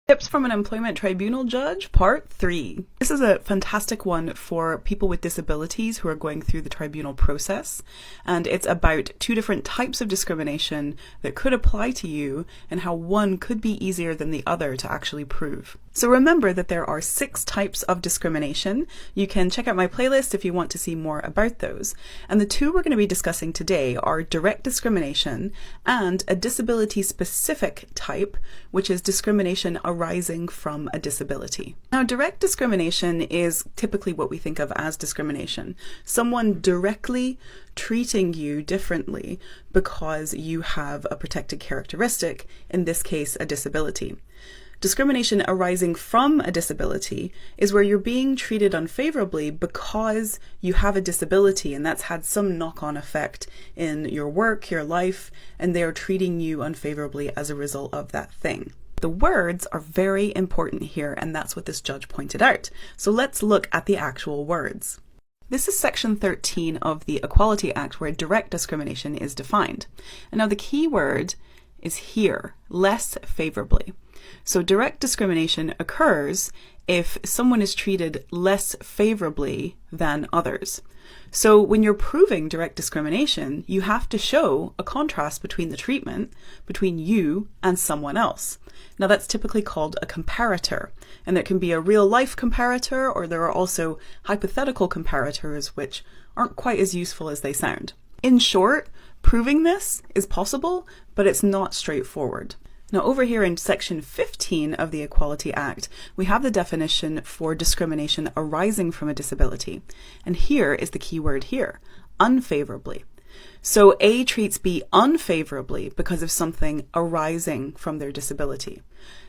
Tips from an Employment Tribunal Judge, Part 3. This is a fantastic one for people with disabilities who are going through the tribunal process, and it's about two different types of discrimination that could apply to you and how one could be easier than the other to actually prove. So remember that there are 6 types of discrimination. You can check out my playlist if you want to see more about those. And the two we're going to be discussing today are direct discrimination and a disability-specific type, which is discrimination arising from a disability. Now, direct discrimination is typically what we think of as discrimination. Someone directly treating you differently because you have a protected characteristic, in this case, a disability. Discrimination arising from a disability is where you're being treated unfavorably because you have a disability, and that's had some knock-on effect in your work, your life, and they're treating you unfavorably as a result of that thing. The words are very important here, and that's what this judge pointed out. So let's look at the actual words. This is Section 13 of the Equality Act, where direct discrimination is defined. And now the key word is here, less favorably. So direct discrimination occurs if someone is treated less favorably than others. So when you're proving direct discrimination, you have to show a contrast between the treatment between you and someone else. Now that's typically called a comparator, and there can be a real life comparator, or there are also hypothetical comparators which aren't quite as useful as they sound. In short, proving this is possible, but it's not straightforward. Now over here in Section 15 of the Equality Act, we have the definition for discrimination arising from a disability. And here is the key word here, unfavorably. So A treats B unfavorably because of something arising from their disability.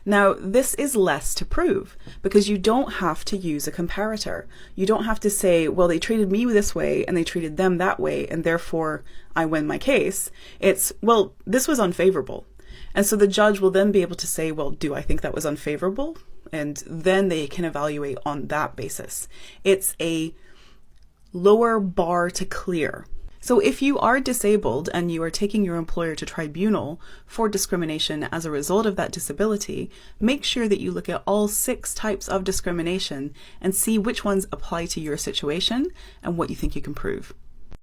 Now this is less to prove because you don't have to use a comparator. You don't have to say, well, they treated me this way and they treated them that way, and therefore I win my case. It's, well, this was unfavorable. And so the judge will then be able to say, well, do I think that was unfavorable? And then they can evaluate on that basis. It's a lower bar to clear. So if you are disabled and you are taking your employer to tribunal for discrimination as a result of that disability, make sure that you look at all 6 types of discrimination and see which ones apply to your situation and what you think you can prove.